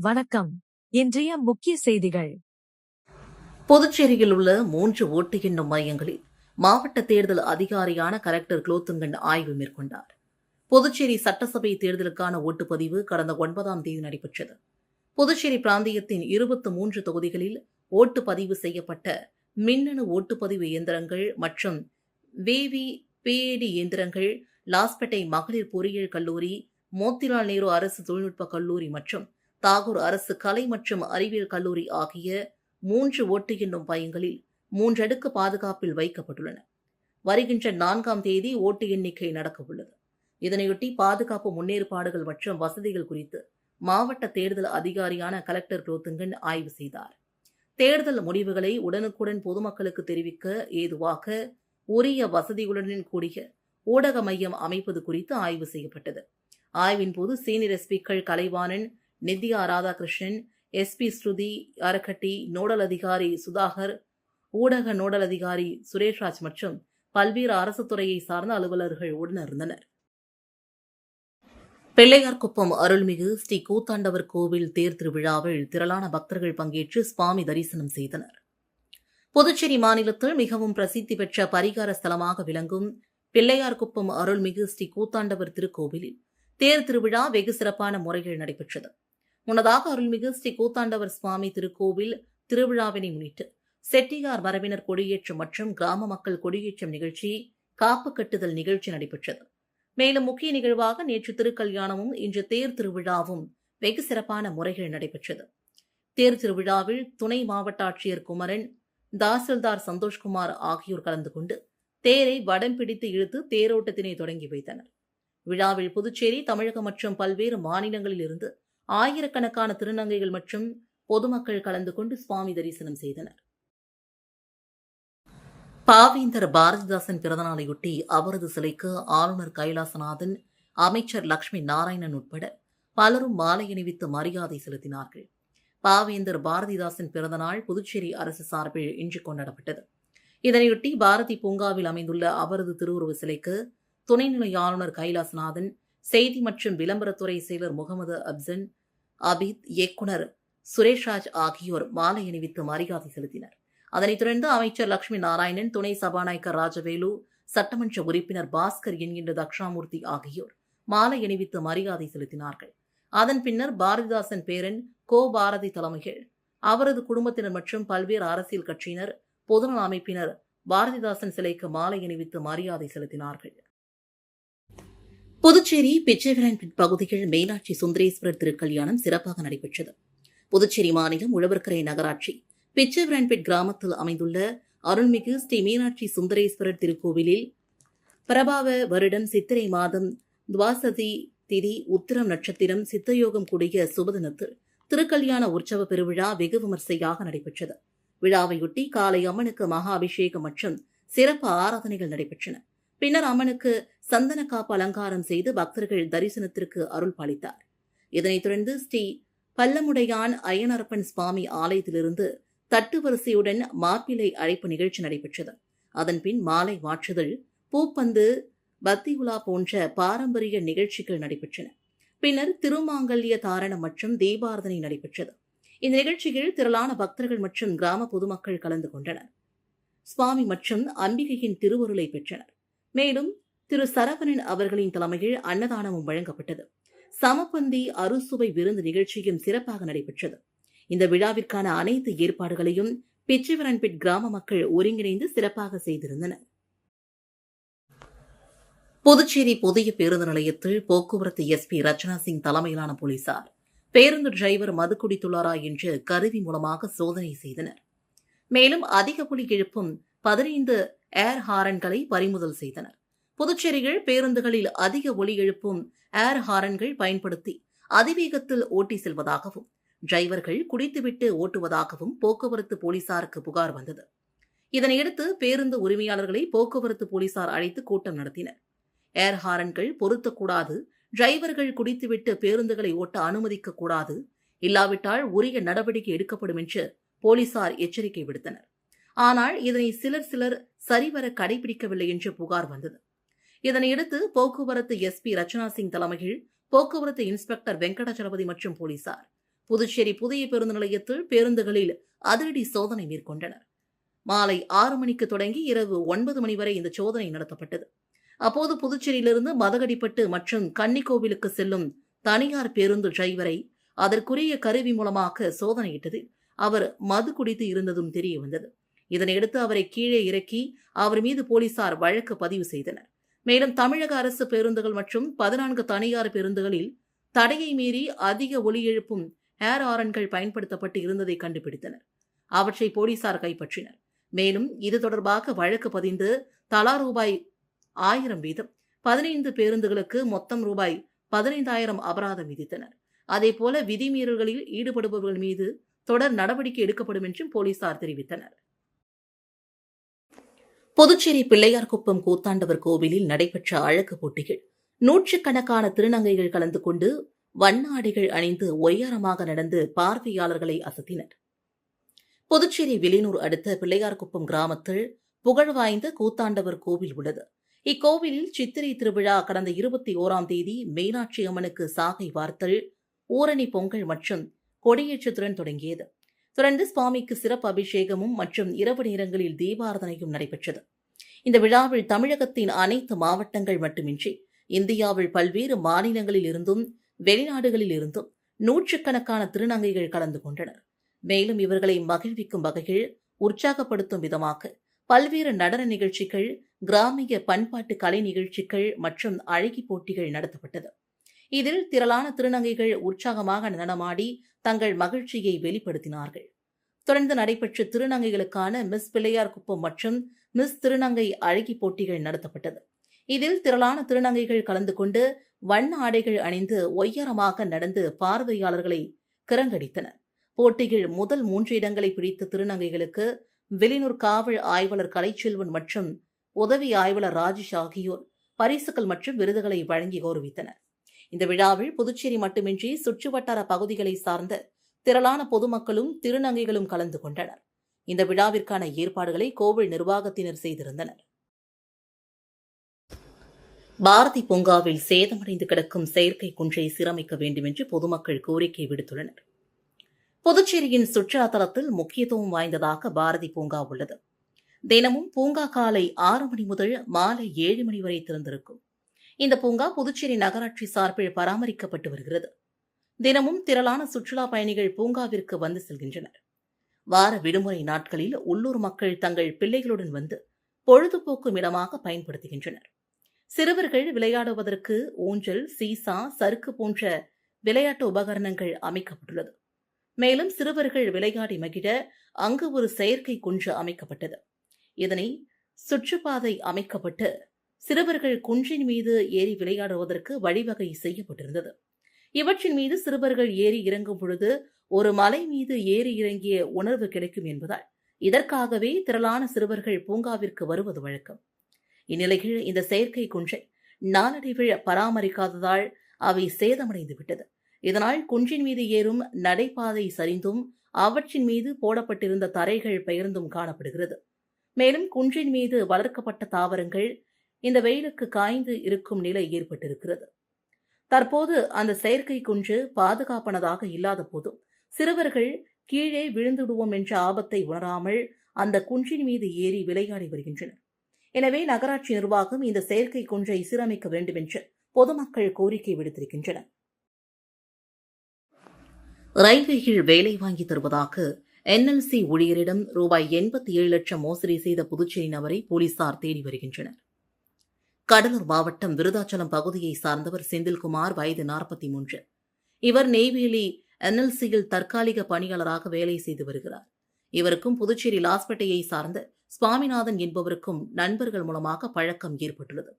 வணக்கம். இன்றைய முக்கிய செய்திகள். புதுச்சேரியில் உள்ள 3 ஓட்டு எண்ணும் மையங்களில் மாவட்ட தேர்தல் அதிகாரியான கலெக்டர் குலோத்துங்கன் ஆய்வு மேற்கொண்டார். புதுச்சேரி சட்டசபை தேர்தலுக்கான ஓட்டுப்பதிவு கடந்த 9ஆம் தேதி நடைபெற்றது. புதுச்சேரி பிராந்தியத்தின் 23 தொகுதிகளில் ஓட்டுப்பதிவு செய்யப்பட்ட மின்னணு ஓட்டுப்பதிவு இயந்திரங்கள் மற்றும் VVPAD இயந்திரங்கள் லாஸ்பேட்டை மகளிர் பொறியியல் கல்லூரி, மோத்திலால் நேரு அரசு தொழில்நுட்ப கல்லூரி மற்றும் தாகூர் அரசு கலை மற்றும் அறிவியல் கல்லூரி ஆகிய 3 ஓட்டு எண்ணும் மையங்களில் 3 அடுக்கு பாதுகாப்பில் வைக்கப்பட்டுள்ளன. வருகின்ற 4ஆம் தேதி ஓட்டு எண்ணிக்கை நடக்கவுள்ளது. இதனையொட்டி பாதுகாப்பு முன்னேற்பாடுகள் மற்றும் வசதிகள் குறித்து மாவட்ட தேர்தல் அதிகாரியான கலெக்டர் குலோத்துங்கன் ஆய்வு செய்தார். தேர்தல் முடிவுகளை உடனுக்குடன் பொதுமக்களுக்கு தெரிவிக்க ஏதுவாக உரிய வசதிகளுடன் கூடிய ஊடக மையம் அமைப்பது குறித்து ஆய்வு செய்யப்பட்டது. ஆய்வின் போது சீனியர் எஸ்பிக்கள் கலைவாணன், நித்யா ராதாகிருஷ்ணன், SP ஸ்ருதி அரக்கட்டி, நோடல் அதிகாரி சுதாகர், ஊடக நோடல் அதிகாரி சுரேஷ்ராஜ் மற்றும் பல்வேறு அரசு துறையை சார்ந்த அலுவலர்கள் உடனிருந்தனர். பிள்ளையார்குப்பம் அருள்மிகு ஸ்ரீ கூத்தாண்டவர் கோவில் தேர் திருவிழாவில் திரளான பக்தர்கள் பங்கேற்று சுவாமி தரிசனம் செய்தனர். புதுச்சேரி மாநிலத்தில் மிகவும் பிரசித்தி பெற்ற பரிகார ஸ்தலமாக விளங்கும் பிள்ளையார்குப்பம் அருள்மிகு ஸ்ரீ கூத்தாண்டவர் திருக்கோவிலில் தேர் திருவிழா வெகு சிறப்பான முறையில் நடைபெற்றது. முன்னதாக அருள்மிகு ஸ்ரீ கூத்தாண்டவர் சுவாமி திருக்கோவில் திருவிழாவினை முன்னிட்டு செட்டியார் மரபினர் கொடியேற்றம் மற்றும் கிராம மக்கள் கொடியேற்றம் நிகழ்ச்சி, காப்பு கட்டுதல் நிகழ்ச்சி நடைபெற்றது. மேலும் முக்கிய நிகழ்வாக நேற்று திருக்கல்யாணமும் இன்று தேர் திருவிழாவும் வெகு சிறப்பான முறையில் நடைபெற்றது. தேர் திருவிழாவில் துணை மாவட்ட ஆட்சியர் குமரன், தாசில்தார் சந்தோஷ்குமார் ஆகியோர் கலந்து கொண்டு தேரை வடம் பிடித்து இழுத்து தேரோட்டத்தினை தொடங்கி வைத்தனர். விழாவில் புதுச்சேரி, தமிழகம் மற்றும் பல்வேறு மாநிலங்களில் இருந்து ஆயிரக்கணக்கான திருநங்கைகள் மற்றும் பொதுமக்கள் கலந்து கொண்டு சுவாமி தரிசனம் செய்தனர். பாவேந்தர் பாரதிதாசன் பிறந்தநாளையொட்டி அவரது சிலைக்கு ஆளுநர் கைலாசநாதன், அமைச்சர் லட்சுமி நாராயணன் உட்பட பலரும் மாலை அணிவித்து மரியாதை செலுத்தினார்கள். பாவேந்தர் பாரதிதாசன் பிறந்தநாள் புதுச்சேரி அரசு சார்பில் இன்று கொண்டாடப்பட்டது. இதனையொட்டி பாரதி பூங்காவில் அமைந்துள்ள அவரது திருவுருவ சிலைக்கு துணைநிலை ஆளுநர் கைலாசநாதன், செய்தி மற்றும் விளம்பரத்துறை செயலர் முகமது அப்சன், அபீத், இயக்குநர் சுரேஷ்ராஜ் ஆகியோர் மாலை அணிவித்து மரியாதை செலுத்தினர். அதனைத் தொடர்ந்து அமைச்சர் லட்சுமி நாராயணன், துணை சபாநாயகர் ராஜவேலு, சட்டமன்ற உறுப்பினர் பாஸ்கர் என்கின்ற தக்ஷாமூர்த்தி ஆகியோர் மாலை அணிவித்து மரியாதை செலுத்தினார்கள். அதன் பின்னர் பாரதிதாசன் பேரன் கோ பாரதி தலைமையில் அவரது குடும்பத்தினர் மற்றும் பல்வேறு அரசியல் கட்சியினர், பொதுநல அமைப்பினர் பாரதிதாசன் சிலைக்கு மாலை அணிவித்து மரியாதை செலுத்தினார்கள். புதுச்சேரி பிச்சைவரன்பேட் பகுதியில் மீனாட்சி சுந்தரேஸ்வரர் திருக்கல்யாணம் சிறப்பாக நடைபெற்றது. புதுச்சேரி மாநிலம் உழவர்கரை நகராட்சி பிச்சைவரன்பேட் கிராமத்தில் அமைந்துள்ள அருள்மிகு ஸ்ரீ மீனாட்சி சுந்தரேஸ்வரர் திருக்கோவிலில் பிரபாவ வருடம் சித்திரை மாதம் துவாசதி திதி உத்திரம் நட்சத்திரம் சித்தயோகம் கூடிய சுபதினத்தில் திருக்கல்யாண உற்சவ பெருவிழா வெகு விமர்சையாக நடைபெற்றது. விழாவையொட்டி காலை அம்மனுக்கு மகா அபிஷேகம் மற்றும் சிறப்பு ஆராதனைகள் நடைபெற்றன. பின்னர் அம்மனுக்கு சந்தன காப்பு அலங்காரம் செய்து பக்தர்கள் தரிசனத்திற்கு அருள் பாலித்தார். இதனைத் தொடர்ந்து ஸ்ரீ பல்லமுடையான் அய்யனரப்பன் சுவாமி ஆலயத்திலிருந்து தட்டு வரிசையுடன் மாப்பிள்ளை அழைப்பு நிகழ்ச்சி நடைபெற்றது. அதன்பின் மாலை மாற்றுதல், பூப்பந்து, பத்தி உலா போன்ற பாரம்பரிய நிகழ்ச்சிகள் நடைபெற்றன. பின்னர் திருமாங்கல்ய தாரணம் மற்றும் தீபாரதனை நடைபெற்றது. இந்த நிகழ்ச்சியில் திரளான பக்தர்கள் மற்றும் கிராம பொதுமக்கள் கலந்து கொண்டனர். சுவாமி மற்றும் அம்பிகையின் திருவருளை பெற்றனர். மேலும் திரு சரவணன் அவர்களின் தலைமையில் அன்னதானமும் வழங்கப்பட்டது. சமபந்தி அறுசுவை விருந்து நிகழ்ச்சியும் சிறப்பாக நடைபெற்றது. இந்த விழாவிற்கான அனைத்து ஏற்பாடுகளையும் பிச்சைவரன்பேட் கிராம மக்கள் ஒருங்கிணைந்து சிறப்பாக செய்திருந்தனர். புதுச்சேரி புதிய பேருந்து நிலையத்தில் போக்குவரத்து SP ரச்சனா சிங் தலைமையிலான போலீசார் பேருந்து டிரைவர் மது குடித்துள்ளாரா என்று கருவி மூலமாக சோதனை செய்தனர். மேலும் அதிக ஒலி எழுப்பும் 15 ஏர் ஹாரன்களை பறிமுதல் செய்தனர். புதுச்சேரியில் பேருந்துகளில் அதிக ஒலி எழுப்பும் ஏர் ஹாரன்கள் பயன்படுத்தி அதிவேகத்தில் ஓட்டி செல்வதாகவும் டிரைவர்கள் குடித்துவிட்டு ஓட்டுவதாகவும் போக்குவரத்து போலீசாருக்கு புகார் வந்தது. இதனையடுத்து பேருந்து உரிமையாளர்களை போக்குவரத்து போலீசார் அழைத்து கூட்டம் நடத்தினர். ஏர் ஹாரன்கள் பொருத்தக்கூடாது, டிரைவர்கள் குடித்துவிட்டு பேருந்துகளை ஓட்ட அனுமதிக்கக்கூடாது, இல்லாவிட்டால் உரிய நடவடிக்கை எடுக்கப்படும் என்று போலீசார் எச்சரிக்கை விடுத்தனர். ஆனால் இதனை சிலர் சரிவர கடைபிடிக்கவில்லை என்று புகார் வந்தது. இதனையடுத்து போக்குவரத்து SP ரச்சனா சிங் தலைமையில் போக்குவரத்து இன்ஸ்பெக்டர் வெங்கடாச்சலபதி மற்றும் போலீசார் புதுச்சேரி புதிய பேருந்து நிலையத்தில் பேருந்துகளில் அதிரடி சோதனை மேற்கொண்டனர். மாலை 6 மணிக்கு தொடங்கி இரவு 9 மணி வரை இந்த சோதனை நடத்தப்பட்டது. அப்போது புதுச்சேரியிலிருந்து மதகடிப்பட்டு மற்றும் கன்னிக்கோவிலுக்கு செல்லும் தனியார் பேருந்து டிரைவரை அதற்குரிய கருவி மூலமாக சோதனையிட்டதில் அவர் மது குடித்து இருந்ததும் தெரிய வந்தது. இதனையடுத்து அவரை கீழே இறக்கி அவர் மீது போலீசார் வழக்கு பதிவு செய்தனர். மேலும் தமிழக அரசு பேருந்துகள் மற்றும் 14 தனியார் பேருந்துகளில் தடையை மீறி அதிக ஒலி எழுப்பும் ஏர் ஆரன்கள் பயன்படுத்தப்பட்டு இருந்ததை கண்டுபிடித்தனர். அவற்றை போலீசார் கைப்பற்றினர். மேலும் இது தொடர்பாக வழக்கு பதிந்து தலா ரூபாய் 1000 வீதம் 15 பேருந்துகளுக்கு மொத்தம் ரூபாய் 15,000 அபராதம் விதித்தனர். அதேபோல விதிமீறல்களில் ஈடுபடுபவர்கள் மீது தொடர் நடவடிக்கை எடுக்கப்படும் என்றும் போலீசார் தெரிவித்தனர். புதுச்சேரி பிள்ளையார்குப்பம் கூத்தாண்டவர் கோவிலில் நடைபெற்ற அழகு போட்டிகள் நூற்றுக்கணக்கான திருநங்கைகள் கலந்து கொண்டு வண்ண ஆடைகள் அணிந்து ஒய்யாரமாக நடந்து பார்வையாளர்களை அசத்தினர். புதுச்சேரி வில்லியனூர் அடுத்த பிள்ளையார்குப்பம் கிராமத்தில் புகழ்வாய்ந்த கூத்தாண்டவர் கோவில் உள்ளது. இக்கோவிலில் சித்திரை திருவிழா கடந்த 21ஆம் தேதி மீனாட்சி அம்மனுக்கு சாகை வார்த்தல், ஊரணி பொங்கல் மற்றும் கொடியேற்றத்துடன் தொடங்கியது. தொடர்ந்து சுவாமிக்கு சிறப்பு அபிஷேகமும் மற்றும் இரவு நேரங்களில் தீபாராதனையும் நடைபெற்றது. இந்த விழாவில் தமிழகத்தின் அனைத்து மாவட்டங்கள் மட்டுமின்றி இந்தியாவில் பல்வேறு மாநிலங்களில் இருந்தும் வெளிநாடுகளில் இருந்தும் நூற்றுக்கணக்கான திருநங்கைகள் கலந்து கொண்டனர். மேலும் இவர்களை மகிழ்விக்கும் வகையில் உற்சாகப்படுத்தும் விதமாக பல்வேறு நடன நிகழ்ச்சிகள், கிராமிய பண்பாட்டு கலை நிகழ்ச்சிகள் மற்றும் அழகி போட்டிகள் நடத்தப்பட்டது. இதில் திரளான திருநங்கைகள் உற்சாகமாக நடனமாடி தங்கள் மகிழ்ச்சியை வெளிப்படுத்தினார்கள். தொடர்ந்து நடைபெற்ற திருநங்கைகளுக்கான மிஸ் பிள்ளையார்குப்பம் மற்றும் மிஸ் திருநங்கை அழகி போட்டிகள் நடத்தப்பட்டது. இதில் திரளான திருநங்கைகள் கலந்து கொண்டு வண்ண ஆடைகள் அணிந்து ஒய்யாரமாக நடந்து பார்வையாளர்களை கிறங்கடித்தனர். போட்டியில் முதல் 3 இடங்களை பிடித்த திருநங்கைகளுக்கு வில்லியனூர் காவல் ஆய்வாளர் கலைச்செல்வன் மற்றும் உதவி ஆய்வாளர் ராஜேஷ் ஆகியோர் பரிசுகள் மற்றும் விருதுகளை வழங்கி கௌரவித்தனர். இந்த விழாவில் புதுச்சேரி மட்டுமின்றி சுற்றுவட்டார பகுதிகளை சார்ந்த திரளான பொதுமக்களும் திருநங்கைகளும் கலந்து கொண்டனர். இந்த விழாவிற்கான ஏற்பாடுகளை கோவில் நிர்வாகத்தினர் செய்திருந்தனர். பாரதி பூங்காவில் சேதமடைந்து கிடக்கும் செயற்கை குன்றை சீரமைக்க வேண்டும் என்று பொதுமக்கள் கோரிக்கை விடுத்துள்ளனர். புதுச்சேரியின் சுற்றுலா தலத்தில் முக்கியத்துவம் வாய்ந்ததாக பாரதி பூங்கா உள்ளது. தினமும் பூங்கா காலை 6 மணி முதல் மாலை 7 மணி வரை திறந்திருக்கும். இந்த பூங்கா புதுச்சேரி நகராட்சி சார்பில் பராமரிக்கப்பட்டு வருகிறது. தினமும் திரளான சுற்றுலா பயணிகள் பூங்காவிற்கு வந்து செல்கின்றனர். வார விடுமுறை நாட்களில் உள்ளூர் மக்கள் தங்கள் பிள்ளைகளுடன் வந்து பொழுதுபோக்கும் இடமாக பயன்படுத்துகின்றனர். சிறுவர்கள் விளையாடுவதற்கு ஊஞ்சல், சீசா, சறுக்கு போன்ற விளையாட்டு உபகரணங்கள் அமைக்கப்பட்டுள்ளது. மேலும் சிறுவர்கள் விளையாடி மகிழ அங்கு ஒரு செயற்கை குன்று அமைக்கப்பட்டது. இதனை சுற்றுப்பாதை அமைக்கப்பட்டு சிறுவர்கள் குன்றின் மீது ஏறி விளையாடுவதற்கு வழிவகை செய்யப்பட்டிருந்தது. இவற்றின் மீது சிறுவர்கள் ஏறி இறங்கும் பொழுது ஒரு மலை மீது ஏறி இறங்கிய உணர்வு கிடைக்கும் என்பதால் இதற்காகவே திரளான சிறுவர்கள் பூங்காவிற்கு வருவது வழக்கம். இந்நிலையில் இந்த செயற்கை குன்றை நாளடைவில் பராமரிக்காததால் அவை சேதமடைந்துவிட்டது. இதனால் குன்றின் மீது ஏறும் நடைபாதை சரிந்தும் அவற்றின் மீது போடப்பட்டிருந்த தரைகள் பெயர்ந்தும் காணப்படுகிறது. மேலும் குன்றின் மீது வளர்க்கப்பட்ட தாவரங்கள் இந்த வெயிலுக்கு காய்ந்து இருக்கும் நிலை ஏற்பட்டிருக்கிறது. தற்போது அந்த செயற்கை குன்று பாதுகாப்பானதாக இல்லாத போதும் சிறுவர்கள் கீழே விழுந்துடுவோம் என்ற ஆபத்தை உணராமல் அந்த குன்றின் மீது ஏறி விளையாடி வருகின்றனர். எனவே நகராட்சி நிர்வாகம் இந்த செயற்கை குன்றை சீரமைக்க வேண்டும் என்று பொதுமக்கள் கோரிக்கை விடுத்திருக்கின்றனர். ரயில்வேயில் வேலை வாங்கி தருவதாக NLC ஊழியரிடம் ரூபாய் 87 லட்சம் மோசடி செய்த புதுச்சேரி நபரை போலீசார் தேடி வருகின்றனர். கடலூர் மாவட்டம் விருதாச்சலம் பகுதியை சார்ந்தவர் செந்தில்குமார், வயது 43. இவர் நெய்வேலி NLCயில் தற்காலிக பணியாளராக வேலை செய்து வருகிறார். இவருக்கும் புதுச்சேரி லாஸ்பேட்டையை சார்ந்த சுவாமிநாதன் என்பவருக்கும் நண்பர்கள் மூலமாக பழக்கம் ஏற்பட்டுள்ளது.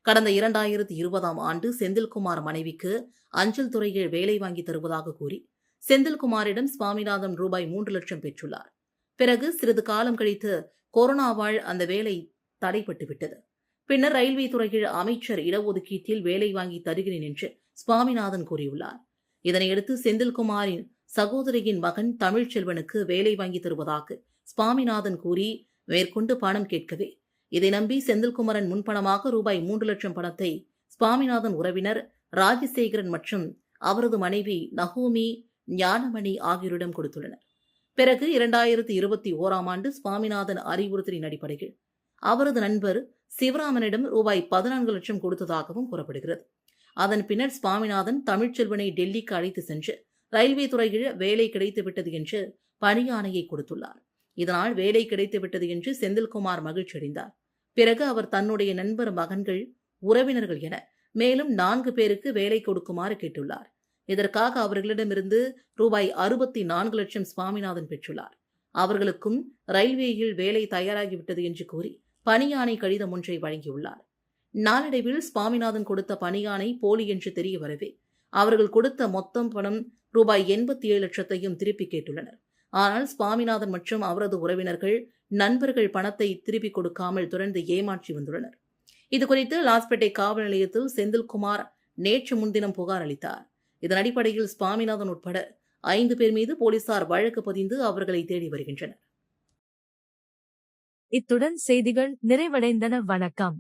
கடந்த 2020ஆம் ஆண்டு செந்தில்குமார் மனைவிக்கு அஞ்சல் துறையில் வேலை வாங்கி தருவதாக கூறி செந்தில்குமாரிடம் சுவாமிநாதன் ரூபாய் 3 லட்சம் பெற்றுள்ளார். பிறகு சிறிது காலம் கழித்து கொரோனாவால் அந்த வேலை தடைப்பட்டுவிட்டது. பின்னர் ரயில்வே துறையில் அமைச்சர் இடஒதுக்கீட்டில் வேலை வாங்கி தருகிறேன் என்று சுவாமிநாதன் கூறியுள்ளார். இதனையடுத்து செந்தில்குமாரின் சகோதரியின் மகன் தமிழ்ச்செல்வனுக்கு வேலை வாங்கி தருவதாக சுவாமிநாதன் கூறி மேற்கொண்டு பணம் கேட்கவே இதை நம்பி செந்தில்குமரன் முன்பணமாக ரூபாய் 3 லட்சம் பணத்தை சுவாமிநாதன் உறவினர் ராஜசேகரன் மற்றும் அவரது மனைவி நகோமி ஞானமணி ஆகியோரிடம் கொடுத்துள்ளனர். பிறகு 2021ஆம் ஆண்டு சுவாமிநாதன் அறிவுறுத்தலின் அடிப்படையில் அவரது நண்பர் சிவராமனிடம் ரூபாய் 14 லட்சம் கொடுத்ததாகவும் கூறப்படுகிறது. அதன் பின்னர் சுவாமிநாதன் தமிழ்ச்செல்வனை டெல்லிக்கு அழைத்து சென்று ரயில்வே துறையில் வேலை கிடைத்துவிட்டது என்று பணியாணையை கொடுத்துள்ளார். இதனால் வேலை கிடைத்துவிட்டது என்று செந்தில்குமார் மகிழ்ச்சி அடைந்தார். பிறகு அவர் தன்னுடைய நண்பர், மகன்கள், உறவினர்கள் என மேலும் 4 பேருக்கு வேலை கொடுக்குமாறு கேட்டுள்ளார். இதற்காக அவர்களிடமிருந்து ரூபாய் 64 லட்சம் சுவாமிநாதன் பெற்றுள்ளார். அவர்களுக்கும் ரயில்வேயில் வேலை தயாராகிவிட்டது என்று கூறி பணியாணை கடிதம் ஒன்றை வழங்கியுள்ளார். நாளடைவில் சுவாமிநாதன் கொடுத்த பணியாணை போலி என்று தெரிய வரவே அவர்கள் கொடுத்த மொத்தம் பணம் ரூபாய் 87 லட்சத்தையும் திருப்பி கேட்டுள்ளனர். ஆனால் சுவாமிநாதன் மற்றும் அவரது உறவினர்கள், நண்பர்கள் பணத்தை திருப்பிக் கொடுக்காமல் தொடர்ந்து ஏமாற்றி வந்துள்ளனர். இதுகுறித்து லாஸ்பேட்டை காவல் நிலையத்தில் செந்தில்குமார் நேற்று முன்தினம் புகார் அளித்தார். இதன் அடிப்படையில் சுவாமிநாதன் உட்பட 5 பேர் மீது போலீசார் வழக்கு பதிந்து அவர்களை தேடி வருகின்றனர். இத்துடன் செய்திகள் நிறைவடைந்தன. வணக்கம்.